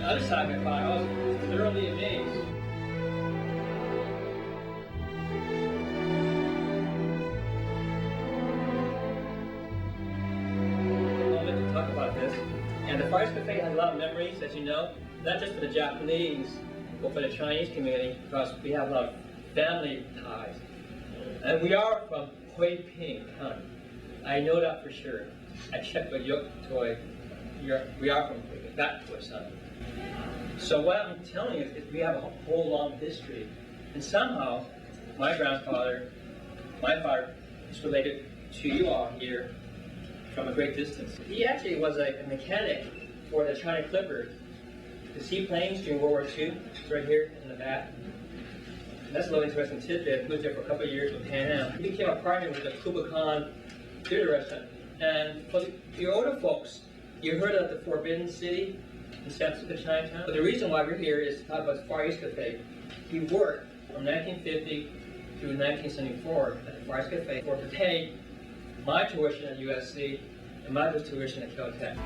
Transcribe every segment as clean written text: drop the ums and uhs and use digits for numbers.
The other side of my car, I was thoroughly amazed. Talk about this. And the Far East Cafe has a lot of memories, as you know, not just for the Japanese, but for the Chinese community, because we have a lot of family ties. And we are from Huiping County. I know that for sure. I checked with Yuk Toy. We are from Huiping, that Toy son. So what I'm telling you is we have a whole long history. And somehow, my grandfather, my father, is related to you all here from a great distance. He actually was a mechanic for the China Clipper, the seaplanes during World War II. It's right here in the back. And that's a little interesting tidbit. He was there for a couple of years with Pan Am. He became a partner with the Kubakan theater restaurant. And for the older folks, you heard of the Forbidden City in San Francisco, Chinatown. But the reason why we're here is to talk about the Far East Cafe. He worked from 1950 through 1974 at the Far East Cafe to pay my tuition at USC and my tuition at Caltech.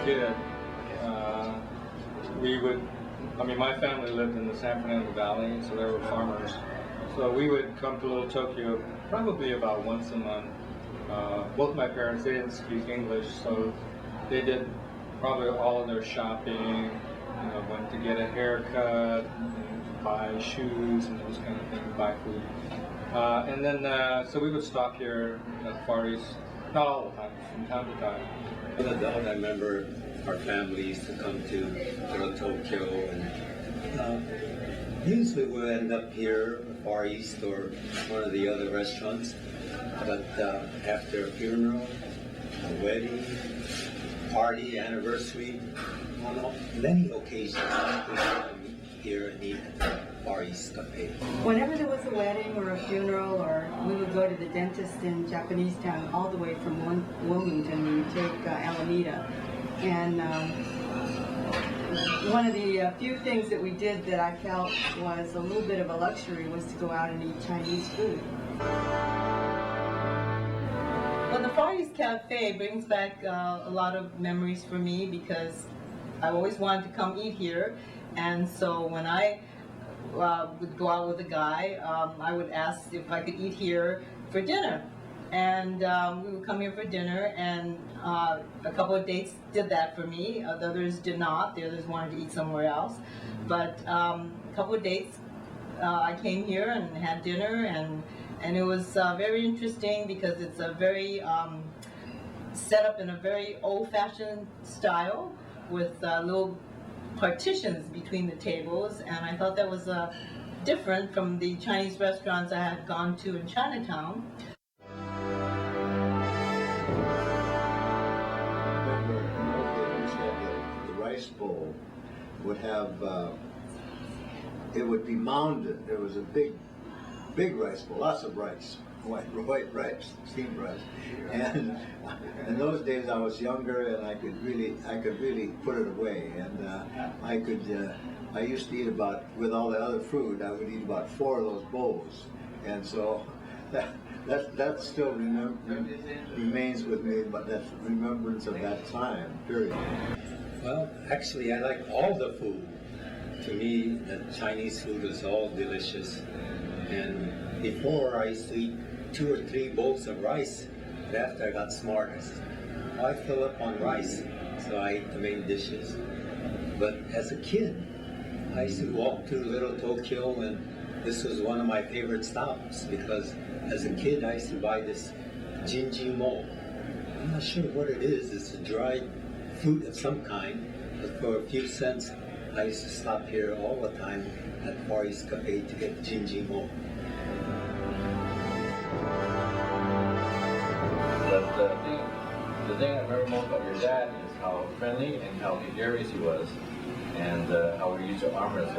Kid, my family lived in the San Fernando Valley, so they were farmers. So we would come to Little Tokyo probably about once a month. Both my parents, they didn't speak English, so they did probably all of their shopping, went to get a haircut, buy shoes and those kind of things, buy food. And then, so we would stop here at the Far East, not all the time, from time to time. As an adult, I remember our family used to come to Little Tokyo, and usually we'll end up here, Far East, or one of the other restaurants. But after a funeral, a wedding, party, anniversary, on many occasions, we come here and eat at the Far East Cafe. Whenever there was a wedding or a funeral, or we would go to the dentist in Japanese town, all the way from Wilmington, we would take Alameda. And one of the few things that we did that I felt was a little bit of a luxury was to go out and eat Chinese food. Well, the Far East Cafe brings back a lot of memories for me because I always wanted to come eat here. And so when I would go out with a guy, I would ask if I could eat here for dinner. And we would come here for dinner, and a couple of dates did that for me. The others did not. The others wanted to eat somewhere else. But a couple of dates, I came here and had dinner, and And it was very interesting because it's a very set up in a very old-fashioned style with little partitions between the tables, and I thought that was different from the Chinese restaurants I had gone to in Chinatown. Remember, in those days, we had the rice bowl would have, it would be mounded. There was a big rice bowl, lots of rice, white rice, steamed rice. And in those days I was younger and I could really put it away. And I used to eat about, with all the other food, I would eat about 4 of those bowls. And so that still remains with me, but that remembrance of that time, period. Well, actually, I like all the food. To me, the Chinese food is all delicious. And before, I used to eat 2 or 3 bowls of rice. But after I got smart, I said, I fill up on rice. So I ate the main dishes. But as a kid, I used to walk through Little Tokyo, and this was one of my favorite stops because as a kid, I used to buy this jinjimo. I'm not sure what it is. It's a dried fruit of some kind, but for a few cents, I used to stop here all the time at Far East Cafe to get jinjimo. The thing I remember most about your dad is how friendly and how gregarious he was, and how he used to armor us.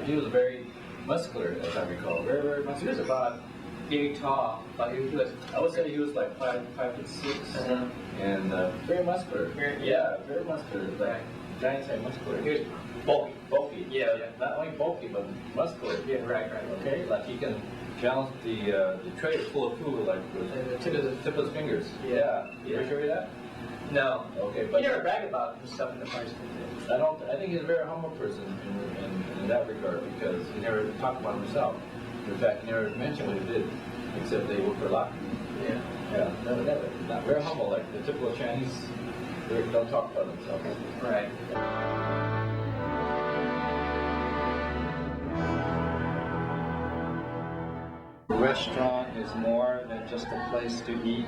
He was very muscular, as I recall. Very, very muscular. He was about 8 tall, but he was, I would say he was like 5'6", and very muscular. Very muscular. Like giant-sized muscular. he was Bulky. Yeah. Not only bulky, but muscular. Yeah, right. Okay, like he can balance the tray full of food like with the tip of his fingers. Yeah. You ever show you that? No. Okay, but He never bragged about himself in the first. I think he's a very humble person in that regard because he never talked about himself. In fact, he never mentioned what he did, except they worked for Lockheed. Yeah. Yeah, never. Not very humble, like the typical Chinese. They don't talk about themselves. Right. A restaurant is more than just a place to eat.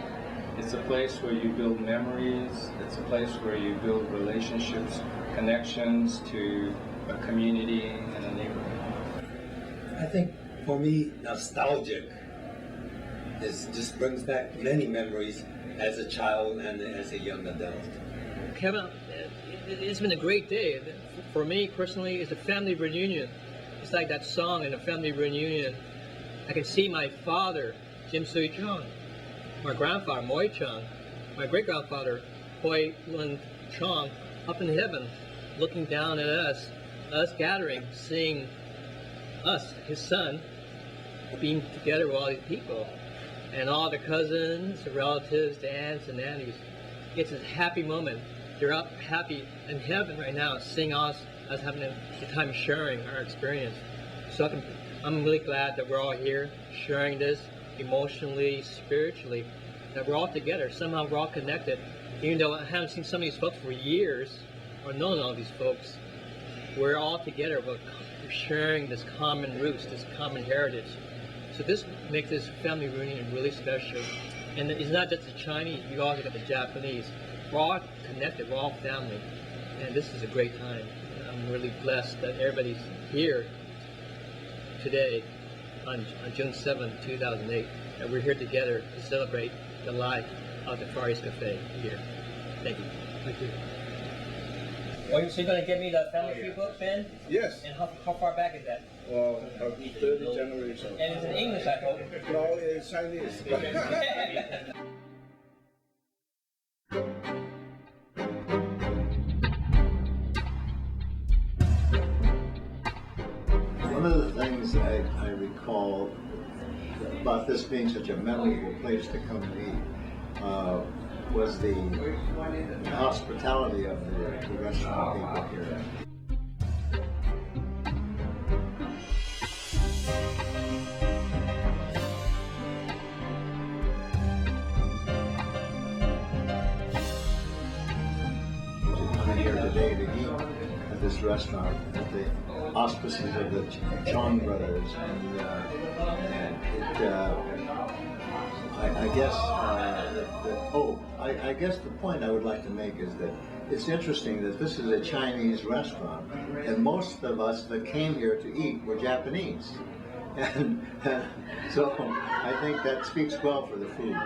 It's a place where you build memories. It's a place where you build relationships, connections to a community and a neighborhood. I think for me, nostalgic just brings back many memories as a child and as a young adult. Kevin, it's been a great day. For me personally, it's a family reunion. It's like that song in a family reunion. I can see my father, Gim Chong, my grandfather, Moi Chong, my great-grandfather, Hoi Lun Chong, up in heaven, looking down at us gathering, seeing us, his son, being together with all these people, and all the cousins, the relatives, the aunts and aunties. It's a happy moment. They're up happy in heaven right now, seeing us having the time sharing our experience. So I'm really glad that we're all here sharing this emotionally, spiritually, that we're all together. Somehow we're all connected. Even though I haven't seen some of these folks for years, or known all these folks, we're all together, but we're sharing this common roots, this common heritage. So this makes this family reunion really special. And it's not just the Chinese, we also got the Japanese. We're all connected, we're all family. And this is a great time. I'm really blessed that everybody's here today on June 7, 2008. And we're here together to celebrate the life of the Far East Cafe here. Thank you. Thank you. Well, so you're going to give me the family tree book, Ben? Yes. And how far back is that? Well, 30 generations. And it's in English, I hope. No, it's Chinese. One of the things I recall about this being such a memorable place to come and eat was the hospitality of the restaurant people here. I'm here today to eat at this restaurant at the auspices of the Chong brothers, and I guess I guess the point I would like to make is that it's interesting that this is a Chinese restaurant, and most of us that came here to eat were Japanese, and so I think that speaks well for the food.